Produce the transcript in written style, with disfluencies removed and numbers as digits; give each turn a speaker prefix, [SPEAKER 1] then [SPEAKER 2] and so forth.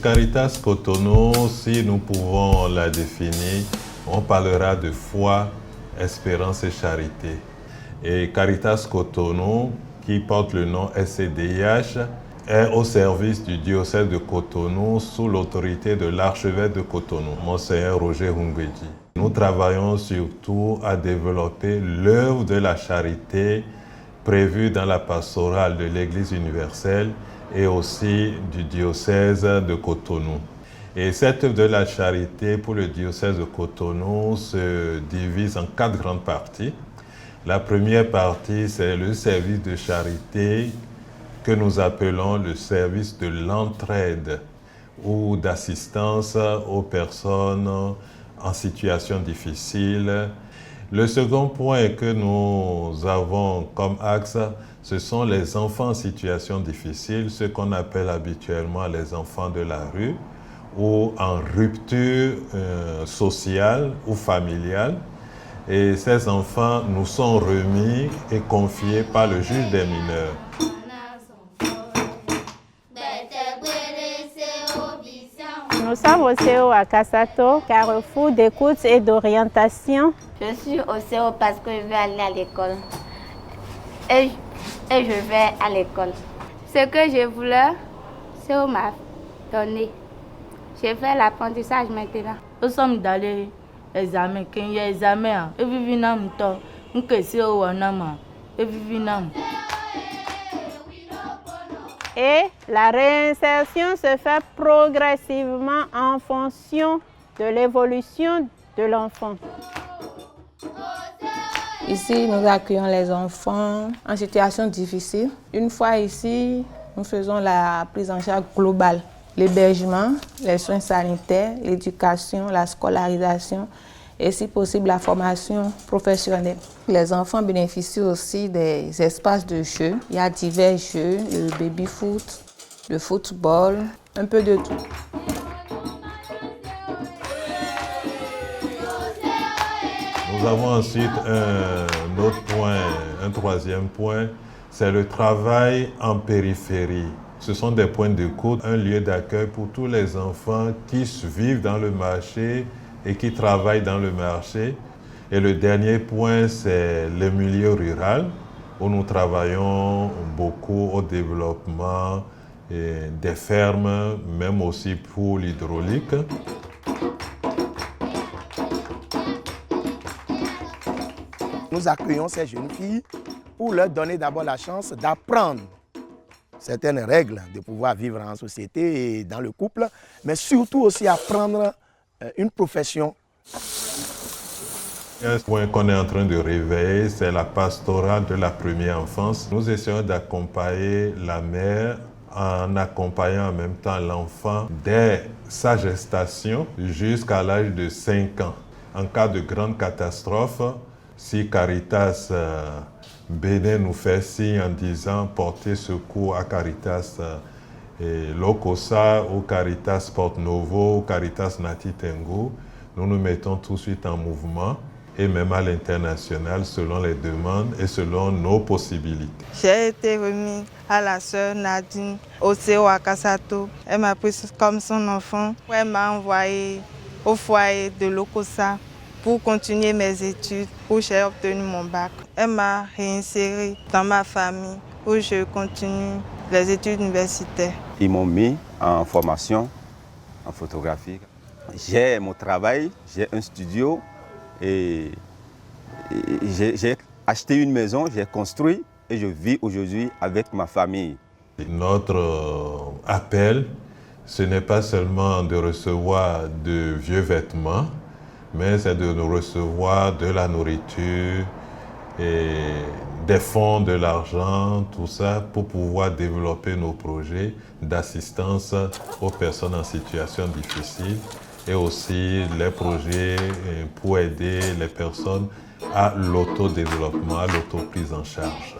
[SPEAKER 1] Caritas Cotonou, si nous pouvons la définir, on parlera de foi, espérance et charité. Et Caritas Cotonou, qui porte le nom SCDIH, est au service du diocèse de Cotonou sous l'autorité de l'archevêque de Cotonou, Monseigneur Roger Hungweji. Nous travaillons surtout à développer l'œuvre de la charité prévue dans la pastorale de l'Église universelle et aussi du diocèse de Cotonou. Et cette œuvre de la charité pour le diocèse de Cotonou se divise en 4 grandes parties. La première partie, c'est le service de charité que nous appelons le service de l'entraide ou d'assistance aux personnes en situation difficile. Le second point que nous avons comme axe, ce sont les enfants en situation difficile, ce qu'on appelle habituellement les enfants de la rue ou en rupture sociale ou familiale. Et ces enfants nous sont remis et confiés par le juge des mineurs.
[SPEAKER 2] Nous sommes au CO à Kassato, carrefour d'écoute et d'orientation.
[SPEAKER 3] Je suis au CO parce que je vais aller à l'école. Et je vais à l'école. Ce que je voulais, CO m'a donné. Je fais l'apprentissage maintenant.
[SPEAKER 4] Nous sommes dans les examens. Quand il y a des examens, et vivons dans le temps.
[SPEAKER 2] Et la réinsertion se fait progressivement en fonction de l'évolution de l'enfant.
[SPEAKER 5] Ici, nous accueillons les enfants en situation difficile. Une fois ici, nous faisons la prise en charge globale. L'hébergement, les soins sanitaires, l'éducation, la scolarisation et si possible la formation professionnelle. Les enfants bénéficient aussi des espaces de jeu. Il y a divers jeux, le baby-foot, le football, un peu de tout.
[SPEAKER 1] Nous avons ensuite un autre point, un troisième point, c'est le travail en périphérie. Ce sont des points d'écoute, un lieu d'accueil pour tous les enfants qui vivent dans le marché et qui travaillent dans le marché. Et le dernier point, c'est le milieu rural, où nous travaillons beaucoup au développement des fermes, même aussi pour l'hydraulique.
[SPEAKER 6] Nous accueillons ces jeunes filles pour leur donner d'abord la chance d'apprendre certaines règles, de pouvoir vivre en société et dans le couple, mais surtout aussi apprendre une profession.
[SPEAKER 1] Un point qu'on est en train de réveiller, c'est la pastorale de la première enfance. Nous essayons d'accompagner la mère en accompagnant en même temps l'enfant dès sa gestation jusqu'à l'âge de 5 ans. En cas de grande catastrophe, si Caritas Bénin nous fait signe en disant porter secours à Caritas Lokosa ou Caritas Porte Novo ou Caritas Nati Tengu, nous nous mettons tout de suite en mouvement et même à l'international selon les demandes et selon nos possibilités.
[SPEAKER 7] J'ai été remis à la sœur Nadine au CO à Kassato. Elle m'a pris comme son enfant. Elle m'a envoyé au foyer de Lokosa pour continuer mes études, où j'ai obtenu mon bac. Elle m'a réinséré dans ma famille, où je continue les études universitaires.
[SPEAKER 8] Ils m'ont mis en formation en photographie. J'ai mon travail, j'ai un studio et j'ai acheté une maison, j'ai construit et je vis aujourd'hui avec ma famille.
[SPEAKER 1] Notre appel, ce n'est pas seulement de recevoir de vieux vêtements, mais c'est de nous recevoir de la nourriture, et des fonds, de l'argent, tout ça pour pouvoir développer nos projets d'assistance aux personnes en situation difficile et aussi les projets pour aider les personnes à l'autodéveloppement, à l'autoprise en charge.